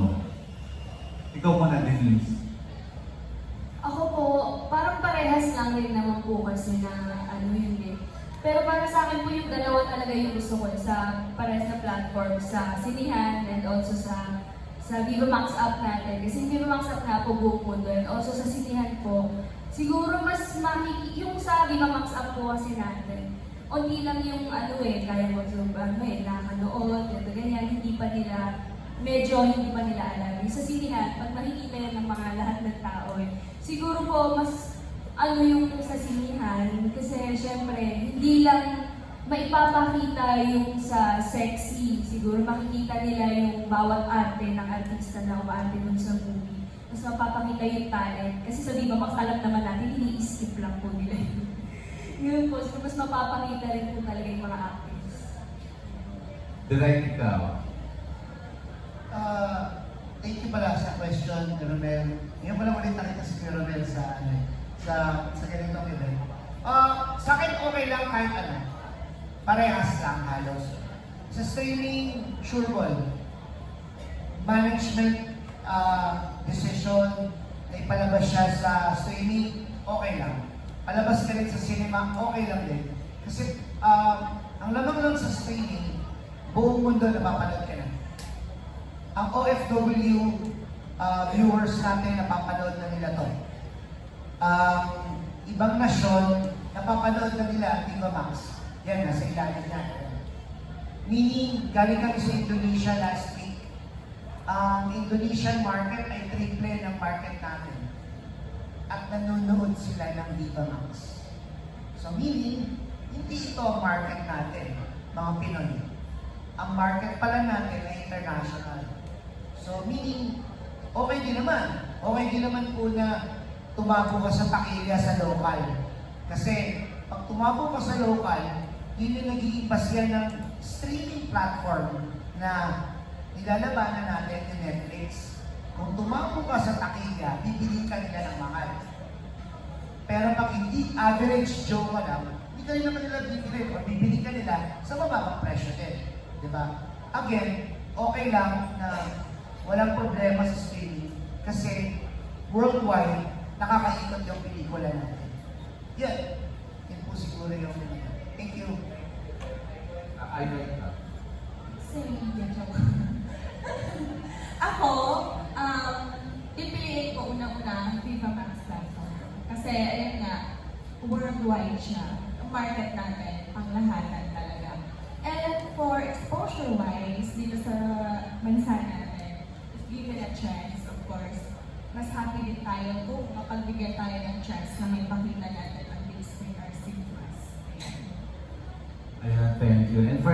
mundo? Ikaw muna, Denise. Ako po, parang parehas lang rin naman po kasi na ano yun eh. Pero para sa akin po yung dalawa talaga yung gusto ko sa parehas na platform, sa Sinihan and also sa Viva Max Up natin. Kasi Viva Max Up nga po buong mundo and also sa Sinihan po. Siguro mas yung sa Viva Max Up po kasi natin, only lang yung ano eh, kaya mag-zoom, nakakanood, ganyan, medyo hindi pa nila alam. Yung sa Sinihan, pag makikita yan ng mga lahat ng tao eh, siguro po mas ano yung sa Sinihan, kasi syempre, hindi lang maipapakita yung sa sexy. Siguro makikita nila yung bawat arte ng artista na umaarte dun sa movie. Mas mapapakita yung talent. Kasi sa Viva Max, alam naman natin, ini-skip lang po nila yun. Yun po, so mas mapapakita rin po talaga yung mga actors. Direct ikaw. Thank you pala sa question, Romel. Ngayon pala ulit nakita si Romel sa ganitong event. Sa akin okay lang kahit ano. Parehas lang halos. Sa streaming, sure ball. Management decision na ipalabas siya sa streaming, okay lang. Palabas ka rin sa cinema, okay lang din. Kasi ang lamang lang sa streaming, buong mundo napapanood ka na. Ang OFW viewers natin napapanood na nila to. Ibang nasyon, napapanood na nila ang Viva Max. Yan, nasa ilalim natin. Meaning, galing kami sa Indonesia last week. Ang Indonesian market ay triple ng market natin. At nanonood sila ng Viva Max. So meaning, hindi ito ang market natin, mga Pinoy. Ang market pala natin ay international. So meaning, okay din naman. Okay din naman po na tumabo ka sa takilya sa local. Kasi pag tumabo ka sa local, yun yung nagiging pasya ng streaming platform na nilalabanan natin ni Netflix. Kung tumabo ka sa takilya, bibili ka nila ng mahal. Pero pag hindi average Joe ka lang, hindi ka naman nila bibili o bibili ka nila sa mababang presyo din. Diba? Again, okay lang na walang problema sa streaming kasi worldwide, nakakaikot yung pelikula natin. Yan. Yan po siguro yung thank you. I like that. Ako, pipiliin ko unang-una ang Viva Max platform. Kasi, ayun nga, worldwide siya. Ang market natin, panglahatan talaga. And for exposure-wise, dito sa bansa natin, if given a chance, of course, mas happy din tayo kung mapagbigyan tayo ng chance na may pakita natin ang big screen or cinemas. Ayan, thank you. And for